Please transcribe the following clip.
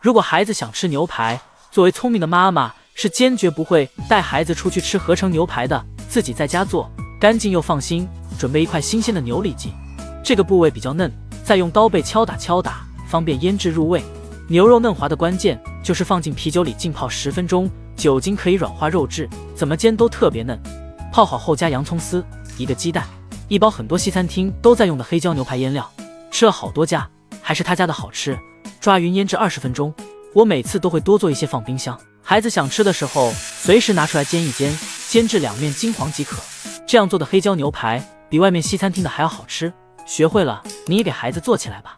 如果孩子想吃牛排，作为聪明的妈妈是坚决不会带孩子出去吃合成牛排的，自己在家做，干净又放心。准备一块新鲜的牛里脊，这个部位比较嫩，再用刀背敲打，方便腌制入味。牛肉嫩滑的关键就是放进啤酒里浸泡10分钟，酒精可以软化肉质，怎么煎都特别嫩。泡好后加洋葱丝，1个鸡蛋，1包很多西餐厅都在用的黑椒牛排腌料，吃了好多家，还是他家的好吃。抓匀腌制20分钟，我每次都会多做一些放冰箱，孩子想吃的时候随时拿出来煎一煎，煎至2面金黄即可。这样做的黑椒牛排比外面西餐厅的还要好吃。学会了，你也给孩子做起来吧。